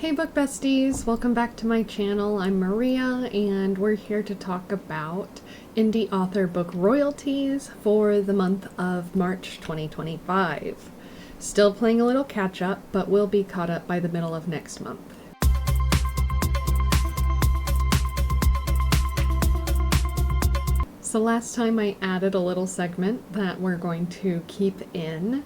Hey book besties, welcome back to my channel. I'm Maria and we're here to talk about indie author book royalties for the month of March 2025. Still playing a little catch up, but we'll be caught up by the middle of next month. So last time I added a little segment that we're going to keep in,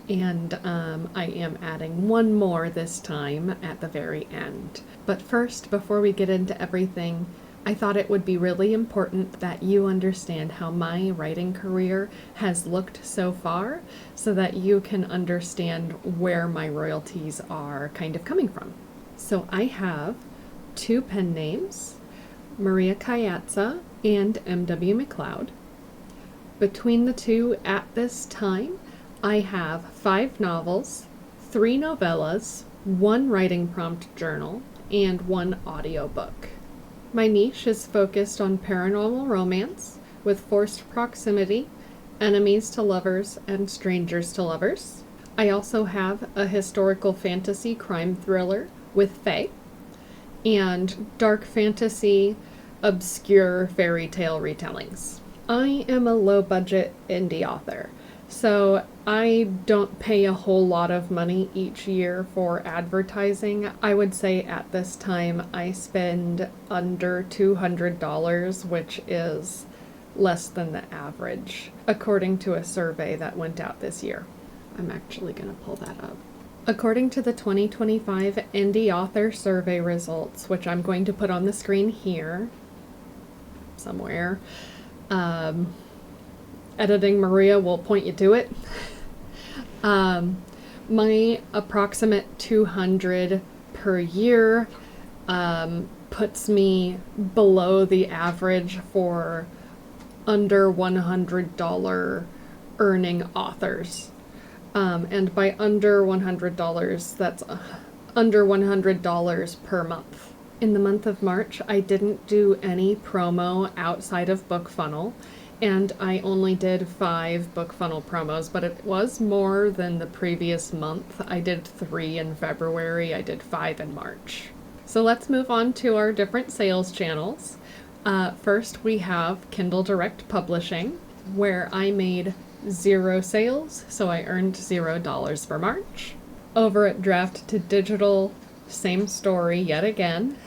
and I am adding one more this time at the very end. But first, before we get into everything, I thought it would be really important that you understand how my writing career has looked so far so that you can understand where my royalties are kind of coming from. So I have two pen names, Maria Kayatsa and M.W. McLeod. Between the two at this time, I have 5 novels, 3 novellas, 1 writing prompt journal, and 1 audiobook. My niche is focused on paranormal romance with forced proximity, enemies to lovers, and strangers to lovers. I also have a historical fantasy crime thriller with fae, and dark fantasy, obscure fairy tale retellings. I am a low-budget indie author, so I don't pay a whole lot of money each year for advertising. I would say at this time I spend under $200, which is less than the average, according to a survey that went out this year. I'm actually going to pull that up. According to the 2025 Indie Author Survey results, which I'm going to put on the screen here somewhere, Editing Maria will point you to it. My approximate 200 per year puts me below the average for under $100 earning authors. And by under $100, that's under $100 per month. In the month of March, I didn't do any promo outside of BookFunnel, and I only did 5 BookFunnel promos, but it was more than the previous month. I did 3 in February, I did 5 in March. So let's move on to our different sales channels. First, we have Kindle Direct Publishing, where I made 0 sales, so I earned $0 for March. Over at Draft to Digital, same story yet again.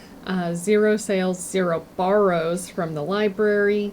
0 sales, 0 borrows from the library,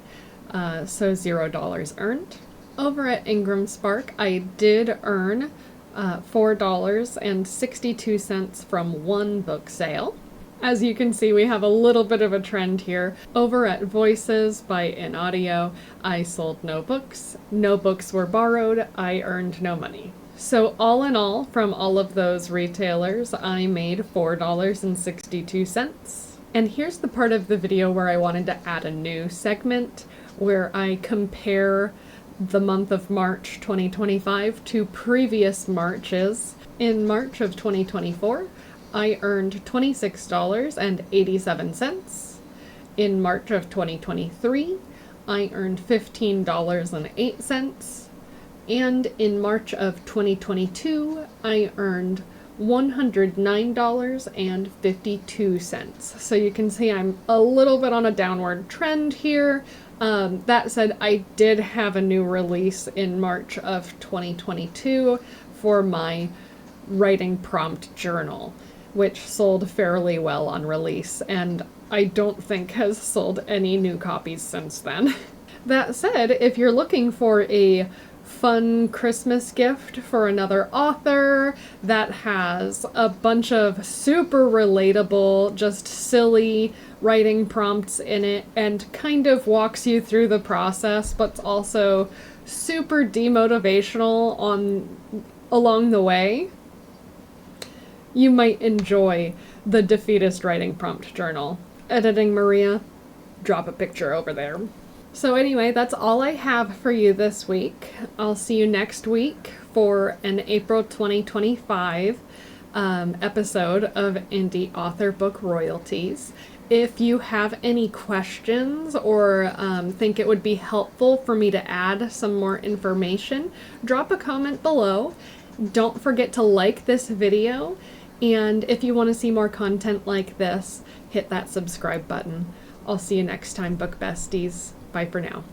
so $0 earned. Over at Ingram Spark, I did earn $4.62 from 1 book sale. As you can see, we have a little bit of a trend here. Over at Voices by In Audio, I sold no books. No books were borrowed. I earned no money. So all in all, from all of those retailers, I made $4.62. And here's the part of the video where I wanted to add a new segment where I compare the month of March 2025 to previous Marches. In March of 2024, I earned $26.87. In March of 2023, I earned $15.08. And in March of 2022, I earned $109.52. So you can see I'm a little bit on a downward trend here. That said, I did have a new release in March of 2022 for my writing prompt journal, which sold fairly well on release, and I don't think has sold any new copies since then. That said, if you're looking for a fun Christmas gift for another author that has a bunch of super relatable, just silly writing prompts in it and kind of walks you through the process, but also super demotivational along the way, you might enjoy the Defeatist Writing Prompt Journal. Editing Maria, drop a picture over there. So anyway, that's all I have for you this week. I'll see you next week for an April 2025 episode of Indie Author Book Royalties. If you have any questions or think it would be helpful for me to add some more information, drop a comment below. Don't forget to like this video And if you want to see more content like this, hit that subscribe button. I'll see you next time, Book Besties. Bye for now.